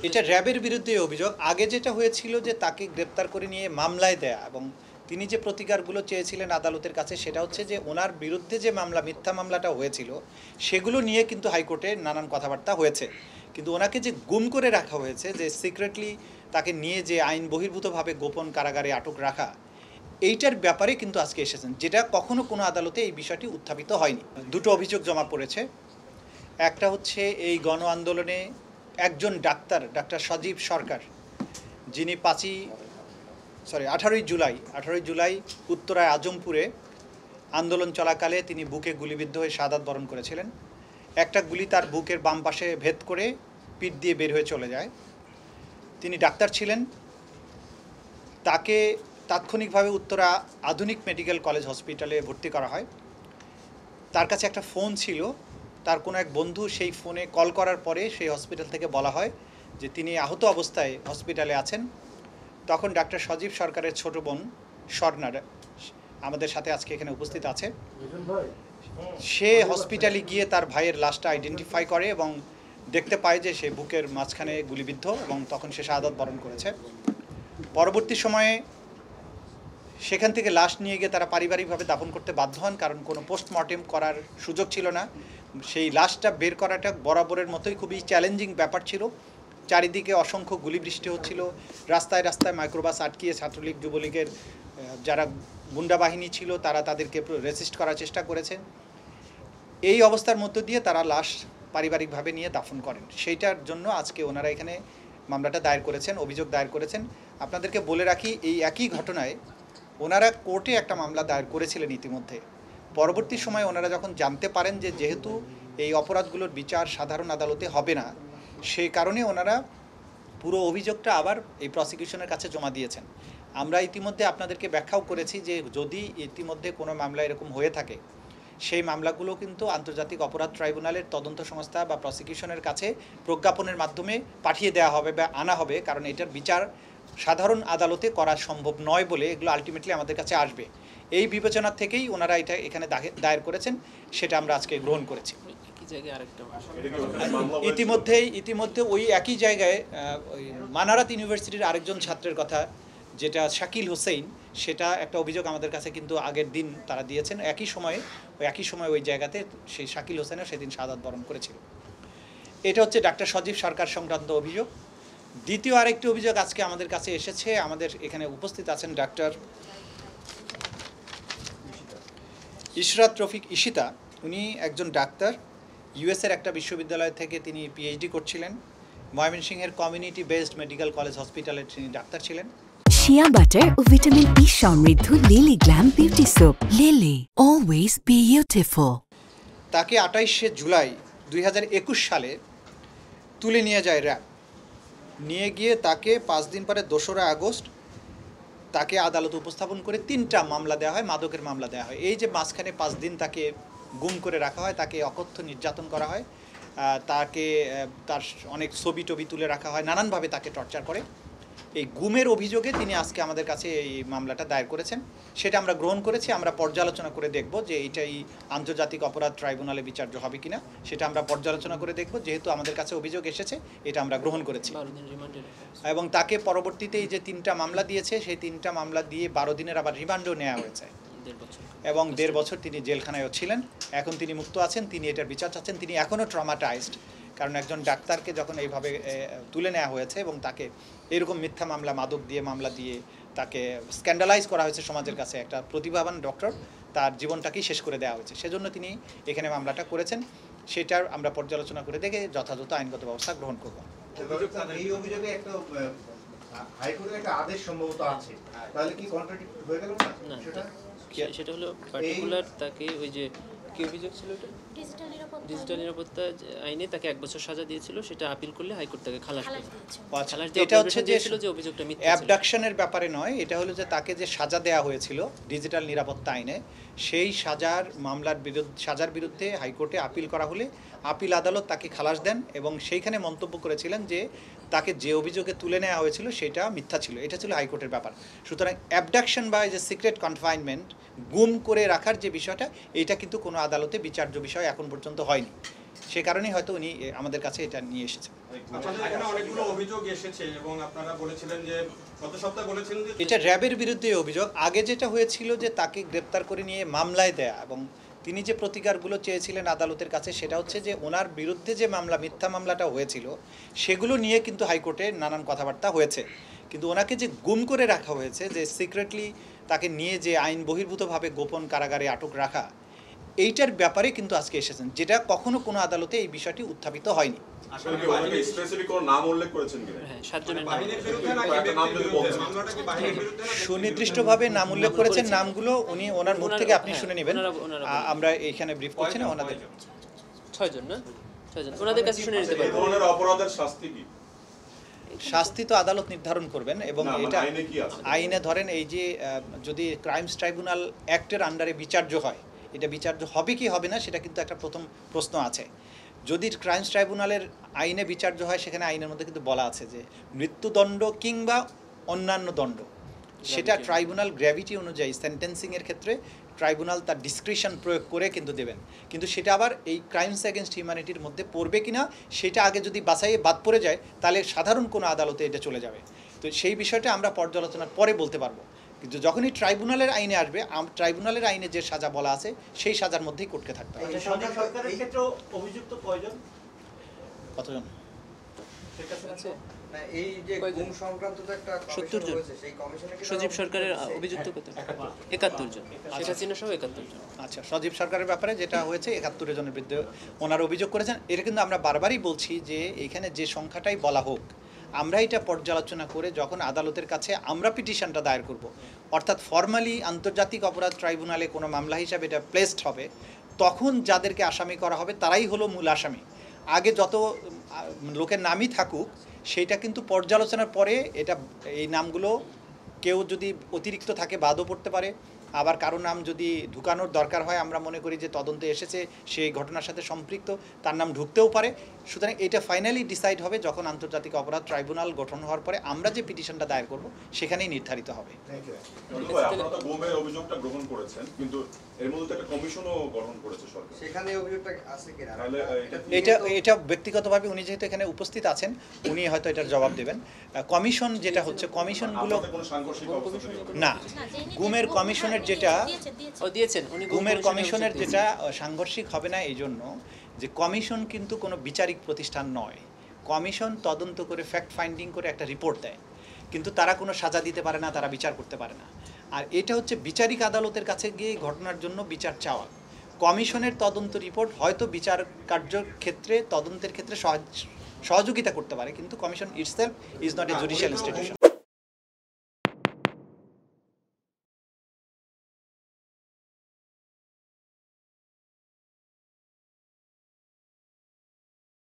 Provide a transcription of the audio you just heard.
এটা র্যাবের বিরুদ্ধে অভিযোগ। আগে যেটা হয়েছিল যে তাকে গ্রেপ্তার করে নিয়ে মামলায় দেয়া এবং তিনি যে প্রতিকারগুলো চেয়েছিলেন আদালতের কাছে সেটা হচ্ছে যে ওনার বিরুদ্ধে যে মামলা মিথ্যা মামলাটা হয়েছিল সেগুলো নিয়ে কিন্তু হাইকোর্টে নানান কথাবার্তা হয়েছে, কিন্তু ওনাকে যে গুম করে রাখা হয়েছে, যে সিক্রেটলি তাকে নিয়ে যে আইন বহির্ভূতভাবে গোপন কারাগারে আটক রাখা, এইটার ব্যাপারে কিন্তু আজকে এসেছেন, যেটা কখনো কোনো আদালতে এই বিষয়টি উত্থাপিত হয়নি। দুটো অভিযোগ জমা পড়েছে। একটা হচ্ছে এই গণ আন্দোলনে একজন ডাক্তার সজীব সরকার, যিনি 18ই জুলাই উত্তরায় আজমপুরে আন্দোলন চলাকালে তিনি বুকে গুলিবিদ্ধ হয়ে শাহাদাত বরণ করেছিলেন। একটা গুলি তার বুকের বাম পাশে ভেদ করে পিঠ দিয়ে বের হয়ে চলে যায়। তিনি ডাক্তার ছিলেন। তাকে তাৎক্ষণিকভাবে উত্তরা আধুনিক মেডিকেল কলেজ হসপিটালে ভর্তি করা হয়। তার কাছে একটা ফোন ছিল, তার কোনো এক বন্ধু সেই ফোনে কল করার পরে সেই হসপিটাল থেকে বলা হয় যে তিনি আহত অবস্থায় হসপিটালে আছেন। তখন ডাক্তার সজীব সরকারের ছোট বোন স্বর্ণা আমাদের সাথে আজকে এখানে উপস্থিত আছে। সে হসপিটালে গিয়ে তার ভাইয়ের লাশটা আইডেন্টিফাই করে এবং দেখতে পায় যে সে বুকের মাঝখানে গুলিবিদ্ধ, এবং তখন সে শাহাদাত বরণ করেছে। পরবর্তী সময়ে সেখান থেকে লাশ নিয়ে গিয়ে তারা পারিবারিকভাবে দাফন করতে বাধ্য হন, কারণ কোনো পোস্টমর্টেম করার সুযোগ ছিল না। সেই লাশটা বের করাটা বরাবরের মতোই খুবই চ্যালেঞ্জিং ব্যাপার ছিল। চারিদিকে অসংখ্য গুলিবৃষ্টি হচ্ছিল, রাস্তায় রাস্তায় মাইক্রোবাস আটকিয়ে ছাত্রলীগ যুবলীগের যারা গুন্ডা বাহিনী ছিল তারা তাদেরকে রেসিস্ট করার চেষ্টা করেছে। এই অবস্থার মধ্য দিয়ে তারা লাশ পারিবারিকভাবে নিয়ে দাফন করেন। সেইটার জন্য আজকে ওনারা এখানে মামলাটা দায়ের করেছেন, অভিযোগ দায়ের করেছেন। আপনাদেরকে বলে রাখি, এই একই ঘটনায় ওনারা কোর্টে একটা মামলা দায়ের করেছিলেন ইতিমধ্যে। পরবর্তী সময়ে ওনারা যখন জানতে পারেন যে যেহেতু এই অপরাধগুলোর বিচার সাধারণ আদালতে হবে না, সেই কারণে ওনারা পুরো অভিযোগটা আবার এই প্রসিকিউশনের কাছে জমা দিয়েছেন। আমরা ইতিমধ্যে আপনাদেরকে ব্যাখ্যাও করেছি যে যদি ইতিমধ্যে কোনো মামলা এরকম হয়ে থাকে, সেই মামলাগুলো কিন্তু আন্তর্জাতিক অপরাধ ট্রাইব্যুনালের তদন্ত সংস্থা বা প্রসিকিউশনের কাছে প্রজ্ঞাপনের মাধ্যমে পাঠিয়ে দেওয়া হবে বা আনা হবে, কারণ এটার বিচার সাধারণ আদালতে করা সম্ভব নয় বলে এগুলো আলটিমেটলি আমাদের কাছে আসবে। এই বিবেচনা থেকেই ওনারা এটা এখানে দায়ের করেছেন, সেটা আমরা আজকে গ্রহণ করেছি। ইতিমধ্যে ওই একই জায়গায় ওই মানারাত ইউনিভার্সিটির আরেকজন ছাত্রের কথা, যেটা শাকিল হোসেন, সেটা একটা অভিযোগ আমাদের কাছে কিন্তু আগের দিন তারা দিয়েছেন। একই সময় ওই জায়গাতে সেই শাকিল হোসেনও সেদিন শাহাদাত বরণ করেছিল। এটা হচ্ছে ডাক্তার সজীব সরকার সংক্রান্ত অভিযোগ। দ্বিতীয় আরেকটি অভিযোগ আজকে আমাদের কাছে এসেছে। আমাদের এখানে উপস্থিত আছেন ডাক্তার ইশরাত রফিক ঈশিতা। উনি একজন ডাক্তার, ইউএসের একটা বিশ্ববিদ্যালয় থেকে তিনি পিএইচডি করছিলেন। ময়মনসিংহের কমিউনিটি বেসড মেডিকেল কলেজ হসপিটালে তিনি ডাক্তার ছিলেন। শিয়া বাটার ও ভিটামিন ই সমৃদ্ধ lily glam beauty soap. Lily, always beautiful. তাকে 28শে জুলাই 2021 সালে তুলে নিয়ে যায় র্যাব। নিয়ে গিয়ে তাকে 5 দিন পরে 2রা আগস্ট তাকে আদালতে উপস্থাপন করে 3টা মামলা দেওয়া হয়, মাদকের মামলা দেওয়া হয়। এই যে মাঝখানে 5 দিন তাকে গুম করে রাখা হয়, তাকে অকথ্য নির্যাতন করা হয়, তাকে তার অনেক ছবি টবি তুলে রাখা হয়, নানানভাবে তাকে টর্চার করে। এই গুমের অভিযোগে তিনি আজকে আমাদের কাছে এই মামলাটা দায়ের করেছেন। সেটা আমরা গ্রহণ করেছি। আমরা পর্যালোচনা করে দেখব যে এইটাই আন্তর্জাতিক অপরাধ ট্রাইব্যুনালে বিচার্য হবে কিনা, সেটা আমরা পর্যালোচনা করে দেখব। যেহেতু আমাদের কাছে অভিযোগ এসেছে, এটা আমরা গ্রহণ করেছি। এবং তাকে পরবর্তীতে এই যে 3টা মামলা দিয়েছে, সেই 3টা মামলা দিয়ে 12 দিনের আবার রিমান্ডও নেওয়া হয়েছে, এবং 1.5 বছর তিনি জেলখানায়ও ছিলেন। এখন তিনি মুক্ত আছেন, তিনি এটার বিচার চাচ্ছেন। তিনি এখনও ট্রমাটাইজড, কারণ একজন ডাক্তারকে যখন এইভাবে তুলে নেওয়া হয়েছে এবং তাকে এরকম মিথ্যা মামলা, মাদক দিয়ে মামলা দিয়ে তাকে স্ক্যান্ডালাইজ করা হয়েছে সমাজের কাছে, একটা প্রতিভাবান ডক্টর, তার জীবনটাকেই শেষ করে দেওয়া হয়েছে। সেজন্য তিনি এখানে মামলাটা করেছেন। সেটার আমরা পর্যালোচনা করে দেখে যথাযথ আইনগত ব্যবস্থা গ্রহণ করব। এই অভিযোগে একটা হাইকোর্টের একটা আদেশ সম্ভবত আছে, তাহলে কি কন্ট্রাডিক্ট হয়ে গেল না? সেটা হলো পার্টিকুলার তাকে ওই যে কি অভিযোগ ছিল, এটা ডিজিটাল নিরাপত্তা আইনে তাকে 1 বছর সাজা দিয়েছিল, সেটা আপিল করলে হাইকোর্ট তাকে খালাস দিয়েছে। এটা হচ্ছে যে অভিযোগটা মিথ্যা, অ্যাবডাকশনের ব্যাপারে নয়, এটা হলো যে তাকে যে সাজা দেওয়া হয়েছিল ডিজিটাল নিরাপত্তা আইনে, সেই সাজার বিরুদ্ধে হাইকোর্টে আপিল করা হলে আপিল আদালত তাকে খালাস দেন, এবং সেইখানে মন্তব্য করেছিলেন যে তাকে যে অভিযোগে তুলে নেওয়া হয়েছিল সেটা মিথ্যা ছিল। এটা ছিল হাইকোর্টের ব্যাপার। সুতরাং অ্যাবডাকশন বা যে সিক্রেট কনফাইনমেন্ট, গুম করে রাখার যে বিষয়টা, এটা কিন্তু কোনো আদালতে বিচার্য বিষয় এখন পর্যন্ত হয়নি। সে কারণেই হয়তো উনি আমাদের কাছে এটা নিয়ে এসেছেন। আপনাদের এখানে অনেকগুলো অভিযোগ এসেছে এবং আপনারা বলেছিলেন যে গত সপ্তাহে বলেছিলেন যে এটা র্যাবের বিরুদ্ধে অভিযোগ। আগে যেটা হয়েছিল যে তাকে গ্রেপ্তার করে নিয়ে মামলায় দেয়া, এবং তিনি যে প্রতিকারগুলো চেয়েছিলেন আদালতের কাছে সেটা হচ্ছে যে ওনার বিরুদ্ধে যে মামলা, মিথ্যা মামলাটা হয়েছিল সেগুলো নিয়ে কিন্তু হাইকোর্টে নানান কথাবার্তা হয়েছে, কিন্তু ওনাকে যে গুম করে রাখা হয়েছে, যে সিক্রেটলি তাকে নিয়ে যে আইন বহির্ভূতভাবে গোপন কারাগারে আটক রাখা, এইটার ব্যাপারে কিন্তু আজকে এসেছেন, যেটা কখনো কোনো আদালতে এই বিষয়টি উত্থাপিত হয়নি। আসলে কি ওনাকে স্পেসিফিক কোনো নাম উল্লেখ করেছেন কিনা? হ্যাঁ, 7 জনের নাম বাহিনীর বিরুদ্ধে নাকি একটা নাম যদি বলতেন। মামলাটা কি বাহিনীর বিরুদ্ধে না সুনির্দিষ্টভাবে নাম উল্লেখ করেছেন, নামগুলো উনি ওনার মুখ থেকে আপনি হ্যাঁ, শুনে নেবেন। ওনারা- আমরা এইখানে ব্রিফ করছি না ওনাদের। 6 জন না 6 জন ওনাদের কাছে শুনে নিতে এই পারবো। ধরনের অপরাধের শাস্তি কি? শাস্তি তো আদালত নির্ধারণ করবেন, এবং না, মানে এটা আইনে কি আছে? আইনে ধরেন এই যে যদি ক্রাইমস ট্রাইব্যুনাল অ্যাক্টের আন্ডারে বিচার্য হয়, এটা বিচার্য হবে কি হবে না সেটা কিন্তু একটা প্রথম প্রশ্ন আছে। যদি ক্রাইমস ট্রাইব্যুনালের আইনে বিচার্য হয়, সেখানে আইনের মধ্যে কিন্তু বলা আছে যে মৃত্যুদণ্ড কিংবা অন্যান্য দণ্ড, সেটা ট্রাইব্যুনাল গ্র্যাভিটি অনুযায়ী সেন্টেন্সিংয়ের ক্ষেত্রে ট্রাইব্যুনাল তার ডিসক্রিশন প্রয়োগ করে কিন্তু দেবেন, কিন্তু সেটা আবার এই ক্রাইমস এগেনস্ট হিউম্যানিটির মধ্যে পড়বে কিনা সেটা আগে যদি বাছাইয়ে বাদ পড়ে যায় তাহলে সাধারণ কোনো আদালতে এটা চলে যাবে। তো সেই বিষয়টা আমরা পর্যালোচনার পরে বলতে পারবো, কিন্তু যখনই ট্রাইব্যুনালের আইনে আসবে, ট্রাইব্যুনালের আইনে যে সাজা বলা আছে সেই সাজার মধ্যেই করতে থাকতে হবে। সরকারের ক্ষেত্রেও অভিযুক্ত কয়জন? কতজন? আছে না, এই যে কয়জন? গুম সংক্রান্ত তো একটা 70 জন। হয়েছে, সেই কমিশনে কি সজীব তারা সরকারের অভিযুক্ত অভিযুক্ত কত? 71 জন। শেখ হাসিনা সহ 71 জন। আচ্ছা, সজীব সরকারের ব্যাপারে যেটা হয়েছে 71 জনের বিরুদ্ধে ওনারা অভিযোগ করেছেন। এটা কিন্তু আমরা বারবারই বলছি যে এখানে যে সংখ্যাটাই বলা হোক, আমরা এটা পর্যালোচনা করে যখন আদালতের কাছে আমরা পিটিশনটা দায়ের করব, অর্থাৎ ফর্মালি আন্তর্জাতিক অপরাধ ট্রাইব্যুনালে কোনো মামলা হিসাবে এটা প্লেসড হবে, তখন যাদেরকে আসামি করা হবে তারাই হলো মূল আসামি। আগে যত লোকের নামই থাকুক, সেইটা কিন্তু পর্যালোচনার পরে এটা এই নামগুলো কেউ যদি অতিরিক্ত থাকে বাদও পড়তে পারে, আবার কারো নাম যদি ঢুকানোর দরকার হয়, আমরা মনে করি যে তদন্তে এসেছে সেই ঘটনার সাথে সম্পৃক্ত, তার নাম ঢুকতেও পারে। সুতরাং এটা ফাইনালি ডিসাইড হবে যখন আন্তর্জাতিক অপরাধ ট্রাইব্যুনাল গঠন হওয়ার পরে আমরা যে পিটিশনটা দায়ের করব সেখানেই নির্ধারিত হবে। নজরুল ভাই, আপনারা তো গুমের অভিযোগটা গ্রহণ করেছেন, কিন্তু এর মধ্যে তো একটা কমিশনও গঠন করেছে সরকার। সেখানে অভিযোগটা আছে কিনা? তাহলে এটা ব্যক্তিগতভাবে উনি যেহেতু এখানে উপস্থিত আছেন, উনি হয়তো এটার জবাব দেবেন। কমিশন যেটা হচ্ছে, কমিশনগুলো আপনাদের কোনো সাংঘর্ষিক অবস্থা তৈরি হবে না, গুমের কমিশনের যেটা ও দিয়েছেন উনি গুমের কমিশনের কমিশনের অভিযোগ যেটা সাংঘর্ষিক হবে না এই জন্য যে কমিশন কিন্তু কোনো বিচারিক প্রতিষ্ঠান নয়। কমিশন তদন্ত করে ফ্যাক্ট ফাইন্ডিং করে একটা রিপোর্ট দেয়, কিন্তু তারা কোনো সাজা দিতে পারে না, তারা বিচার করতে পারে না। আর এটা হচ্ছে বিচারিক আদালতের কাছে গিয়ে ঘটনার জন্য বিচার চাওয়া। কমিশনের তদন্ত রিপোর্ট হয়তো বিচার কার্যের ক্ষেত্রে, তদন্তের ক্ষেত্রে সহযোগিতা করতে পারে, কিন্তু commission itself is not a judicial institution.